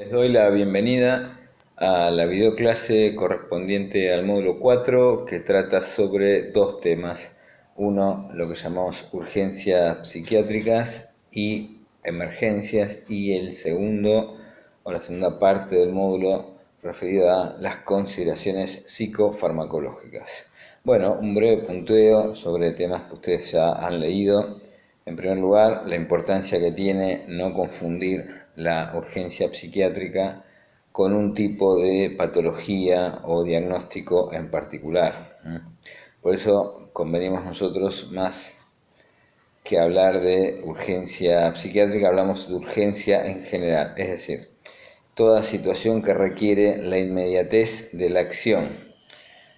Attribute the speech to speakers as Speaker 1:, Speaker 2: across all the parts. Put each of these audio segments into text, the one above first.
Speaker 1: Les doy la bienvenida a la videoclase correspondiente al módulo 4 que trata sobre dos temas. Uno, lo que llamamos urgencias psiquiátricas y emergencias, y el segundo, o la segunda parte del módulo, referido a las consideraciones psicofarmacológicas. Bueno, un breve punteo sobre temas que ustedes ya han leído. En primer lugar, la importancia que tiene no confundir la urgencia psiquiátrica con un tipo de patología o diagnóstico en particular. Por eso convenimos nosotros, más que hablar de urgencia psiquiátrica, hablamos de urgencia en general, es decir, toda situación que requiere la inmediatez de la acción.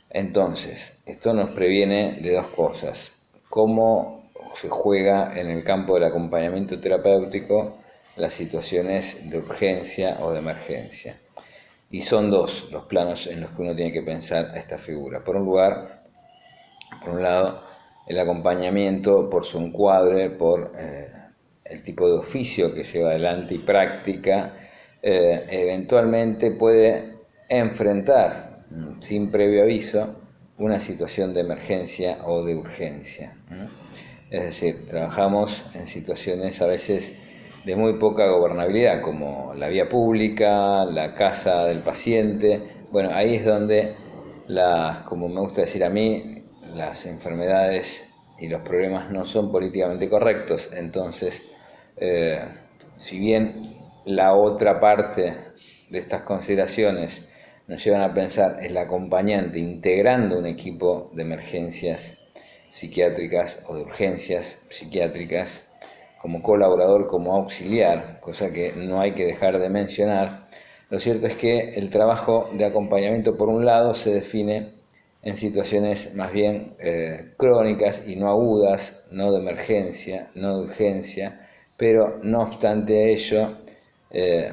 Speaker 1: Entonces, esto nos previene de dos cosas: cómo se juega en el campo del acompañamiento terapéutico las situaciones de urgencia o de emergencia. Y son dos los planos en los que uno tiene que pensar a esta figura. Por un lado, el acompañamiento por su encuadre, por el tipo de oficio que lleva adelante y práctica, eventualmente puede enfrentar, sin previo aviso, una situación de emergencia o de urgencia. Es decir, trabajamos en situaciones a veces de muy poca gobernabilidad, como la vía pública, la casa del paciente. Bueno, ahí es donde como me gusta decir a mí, las enfermedades y los problemas no son políticamente correctos. Entonces, eh, si bien la otra parte de estas consideraciones nos llevan a pensar el acompañante integrando un equipo de emergencias psiquiátricas o de urgencias psiquiátricas como colaborador, como auxiliar, cosa que no hay que dejar de mencionar. Lo cierto es que el trabajo de acompañamiento, por un lado, se define en situaciones más bien crónicas y no agudas, no de emergencia, no de urgencia, pero no obstante ello, eh,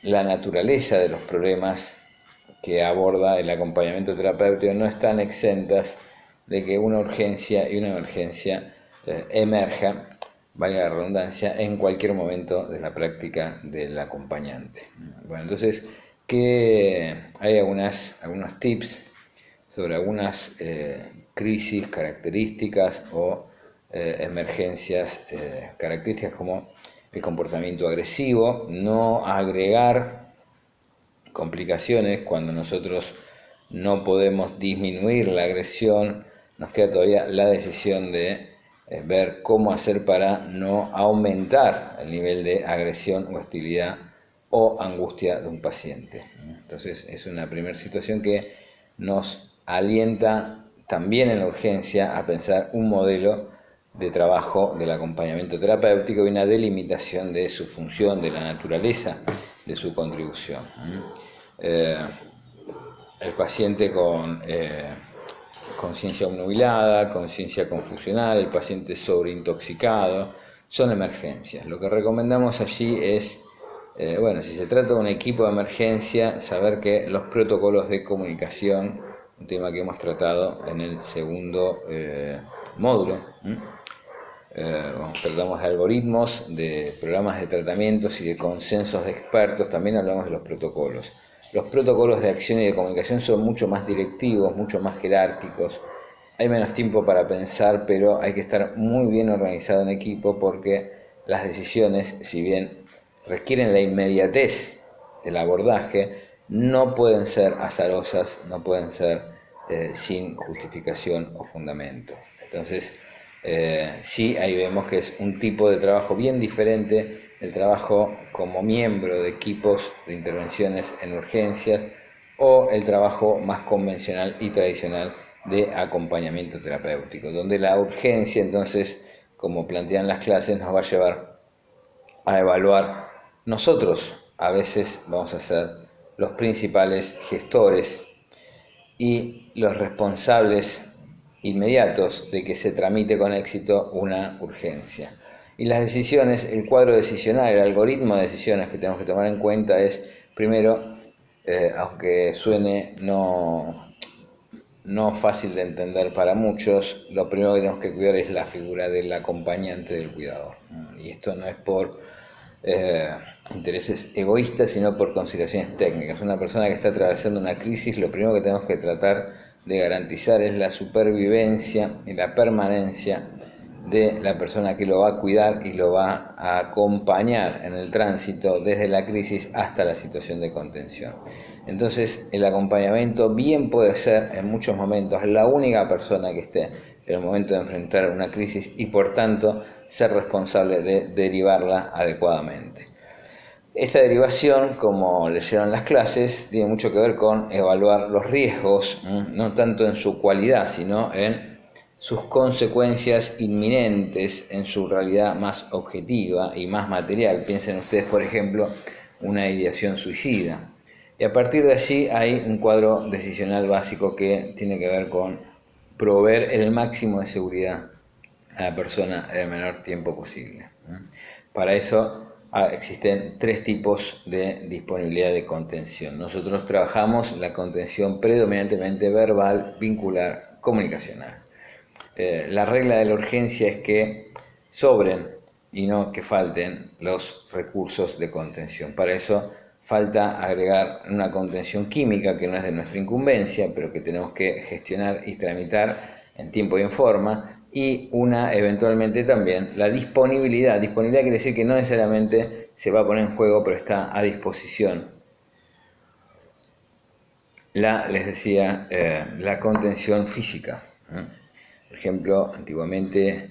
Speaker 1: la naturaleza de los problemas que aborda el acompañamiento terapéutico no están exentas de que una urgencia y una emergencia emerja, valga la redundancia, en cualquier momento de la práctica del acompañante. Bueno, entonces, hay algunos tips sobre algunas crisis características o emergencias características, como el comportamiento agresivo, no agregar complicaciones cuando nosotros no podemos disminuir la agresión. Nos queda todavía la decisión de ver cómo hacer para no aumentar el nivel de agresión, hostilidad o angustia de un paciente. Entonces es una primera situación que nos alienta también en la urgencia a pensar un modelo de trabajo del acompañamiento terapéutico y una delimitación de su función, de la naturaleza de su contribución. Eh, el paciente con conciencia obnubilada, conciencia confusional, el paciente sobreintoxicado, son emergencias. Lo que recomendamos allí es, bueno, si se trata de un equipo de emergencia, saber que los protocolos de comunicación, un tema que hemos tratado en el segundo módulo, tratamos de algoritmos, de programas de tratamientos y de consensos de expertos. También hablamos de los protocolos. Los protocolos de acción y de comunicación son mucho más directivos, mucho más jerárquicos. Hay menos tiempo para pensar, pero hay que estar muy bien organizado en equipo, porque las decisiones, si bien requieren la inmediatez del abordaje, no pueden ser azarosas, no pueden ser sin justificación o fundamento. Entonces, sí, ahí vemos que es un tipo de trabajo bien diferente el trabajo como miembro de equipos de intervenciones en urgencias o el trabajo más convencional y tradicional de acompañamiento terapéutico, donde la urgencia, entonces, como plantean las clases, nos va a llevar a evaluar. Nosotros a veces vamos a ser los principales gestores y los responsables inmediatos de que se tramite con éxito una urgencia. Y las decisiones, el cuadro decisional, el algoritmo de decisiones que tenemos que tomar en cuenta es, primero, aunque suene no fácil de entender para muchos, lo primero que tenemos que cuidar es la figura del acompañante del cuidador. Y esto no es por intereses egoístas, sino por consideraciones técnicas. Una persona que está atravesando una crisis, lo primero que tenemos que tratar de garantizar es la supervivencia y la permanencia de la persona que lo va a cuidar y lo va a acompañar en el tránsito desde la crisis hasta la situación de contención. Entonces, el acompañamiento bien puede ser en muchos momentos la única persona que esté en el momento de enfrentar una crisis y por tanto ser responsable de derivarla adecuadamente. Esta derivación, como leyeron las clases, tiene mucho que ver con evaluar los riesgos, no tanto en su cualidad, sino en sus consecuencias inminentes, en su realidad más objetiva y más material. Piensen ustedes, por ejemplo, una ideación suicida. Y a partir de allí hay un cuadro decisional básico que tiene que ver con proveer el máximo de seguridad a la persona en el menor tiempo posible. Para eso existen tres tipos de disponibilidad de contención. Nosotros trabajamos la contención predominantemente verbal, vincular, comunicacional. La regla de la urgencia es que sobren y no que falten los recursos de contención. Para eso falta agregar una contención química que no es de nuestra incumbencia, pero que tenemos que gestionar y tramitar en tiempo y en forma, y una eventualmente también la disponibilidad. Disponibilidad quiere decir que no necesariamente se va a poner en juego, pero está a disposición. Les decía, la contención física. Por ejemplo, antiguamente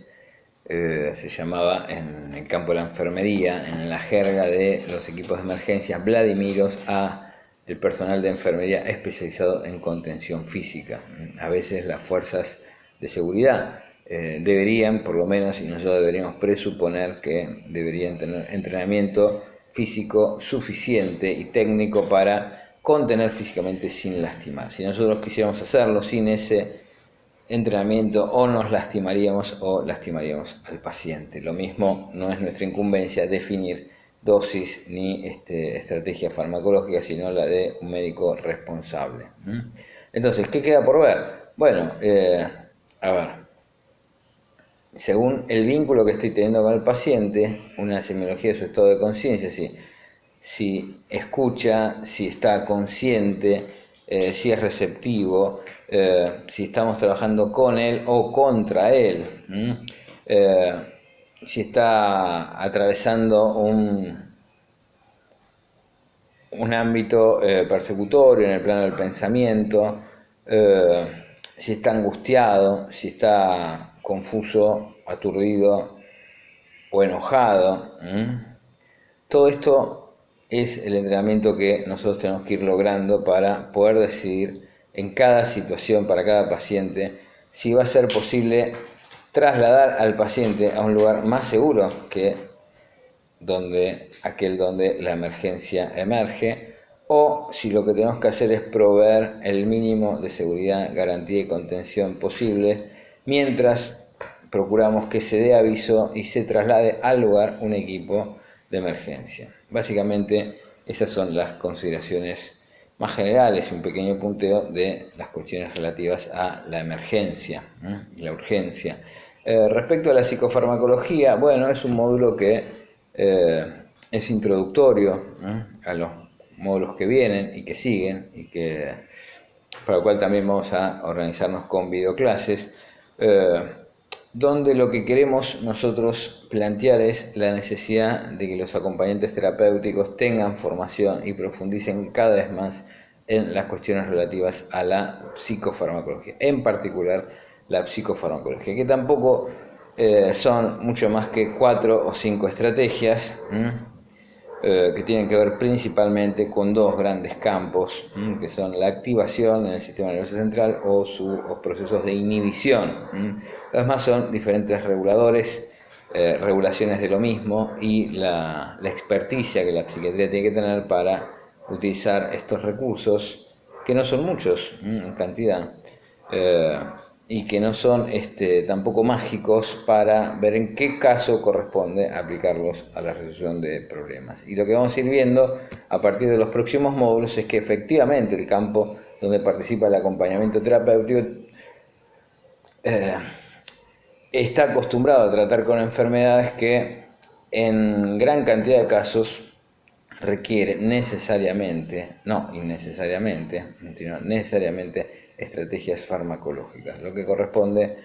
Speaker 1: se llamaba en el campo de la enfermería, en la jerga de los equipos de emergencia, Vladimiros a el personal de enfermería especializado en contención física. A veces las fuerzas de seguridad deberían, por lo menos, y nosotros deberíamos presuponer que deberían tener entrenamiento físico suficiente y técnico para contener físicamente sin lastimar. Si nosotros quisiéramos hacerlo sin ese entrenamiento, o nos lastimaríamos o lastimaríamos al paciente. Lo mismo no es nuestra incumbencia definir dosis ni estrategia farmacológica, sino la de un médico responsable. Entonces, ¿qué queda por ver? Bueno, a ver, según el vínculo que estoy teniendo con el paciente, una semiología de su estado de conciencia, si escucha, si está consciente, si es receptivo, si estamos trabajando con él o contra él, si está atravesando un ámbito persecutorio en el plano del pensamiento, si está angustiado, si está confuso, aturdido o enojado. Todo esto es el entrenamiento que nosotros tenemos que ir logrando para poder decidir en cada situación, para cada paciente, si va a ser posible trasladar al paciente a un lugar más seguro que aquel donde la emergencia emerge, o si lo que tenemos que hacer es proveer el mínimo de seguridad, garantía y contención posible, mientras procuramos que se dé aviso y se traslade al lugar un equipo de emergencia. Básicamente, esas son las consideraciones más generales y un pequeño punteo de las cuestiones relativas a la emergencia y la urgencia. Respecto a la psicofarmacología, bueno, es un módulo que es introductorio a los módulos que vienen y que siguen, y para lo cual también vamos a organizarnos con videoclases, donde lo que queremos nosotros plantear es la necesidad de que los acompañantes terapéuticos tengan formación y profundicen cada vez más en las cuestiones relativas a la psicofarmacología, en particular la psicofarmacología, que tampoco son mucho más que 4 o 5 estrategias que tienen que ver principalmente con dos grandes campos, que son la activación en el sistema nervioso central o sus procesos de inhibición. Los demás son diferentes reguladores, regulaciones de lo mismo, y la experticia que la psiquiatría tiene que tener para utilizar estos recursos, que no son muchos en cantidad, y que no son tampoco mágicos, para ver en qué caso corresponde aplicarlos a la resolución de problemas. Y lo que vamos a ir viendo a partir de los próximos módulos es que efectivamente el campo donde participa el acompañamiento terapéutico está acostumbrado a tratar con enfermedades que en gran cantidad de casos requiere necesariamente, no innecesariamente, sino necesariamente estrategias farmacológicas. Lo que corresponde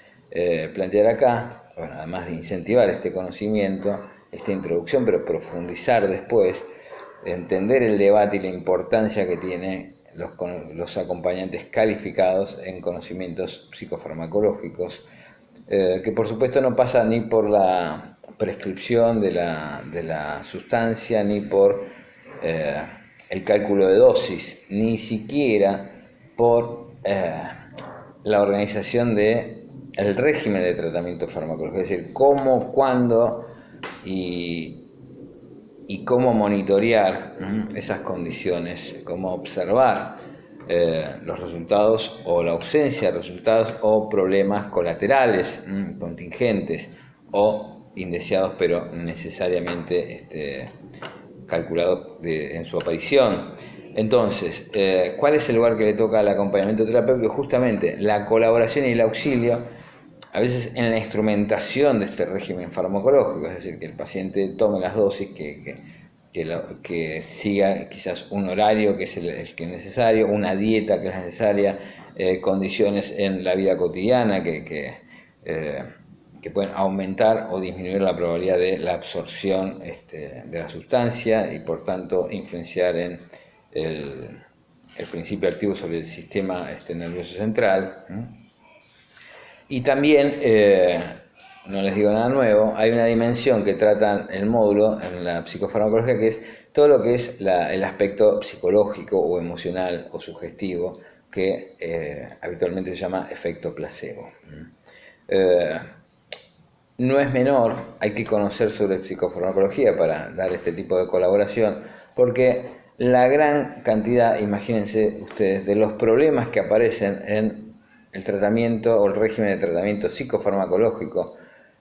Speaker 1: plantear acá, bueno, además de incentivar este conocimiento, esta introducción, pero profundizar después, entender el debate y la importancia que tiene los acompañantes calificados en conocimientos psicofarmacológicos, que por supuesto no pasa ni por la prescripción de la sustancia, ni por el cálculo de dosis, ni siquiera por la organización del régimen de tratamiento farmacológico, es decir, cómo, cuándo y cómo monitorear esas condiciones, cómo observar los resultados o la ausencia de resultados o problemas colaterales, contingentes o indeseados, pero necesariamente calculados en su aparición. Entonces, ¿cuál es el lugar que le toca al acompañamiento terapéutico? Justamente la colaboración y el auxilio, a veces en la instrumentación de este régimen farmacológico, es decir, que el paciente tome las dosis, que siga quizás un horario que es el que es necesario, una dieta que es necesaria, condiciones en la vida cotidiana que pueden aumentar o disminuir la probabilidad de la absorción de la sustancia y por tanto influenciar en el principio activo sobre el sistema nervioso central. Y también, no les digo nada nuevo, hay una dimensión que trata el módulo en la psicofarmacología, que es todo lo que es el aspecto psicológico o emocional o sugestivo, que habitualmente se llama efecto placebo. No es menor, hay que conocer sobre psicofarmacología para dar este tipo de colaboración, porque la gran cantidad, imagínense ustedes, de los problemas que aparecen en el tratamiento o el régimen de tratamiento psicofarmacológico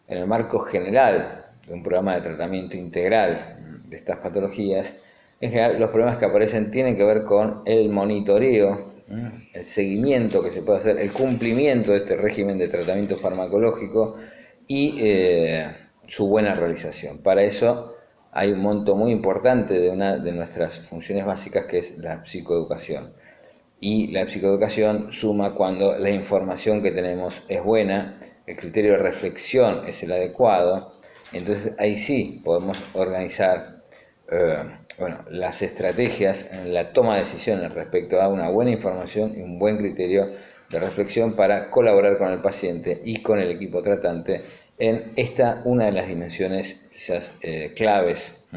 Speaker 1: en el marco general de un programa de tratamiento integral de estas patologías, en general los problemas que aparecen tienen que ver con el monitoreo, el seguimiento que se puede hacer, el cumplimiento de este régimen de tratamiento farmacológico y su buena realización. Para eso hay un monto muy importante de una de nuestras funciones básicas, que es la psicoeducación. Y la psicoeducación suma cuando la información que tenemos es buena, el criterio de reflexión es el adecuado, entonces ahí sí podemos organizar las estrategias en la toma de decisiones respecto a una buena información y un buen criterio de reflexión para colaborar con el paciente y con el equipo tratante en una de las dimensiones quizás claves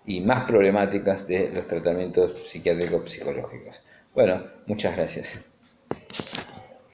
Speaker 1: y más problemáticas de los tratamientos psiquiátricos psicológicos. Bueno, muchas gracias.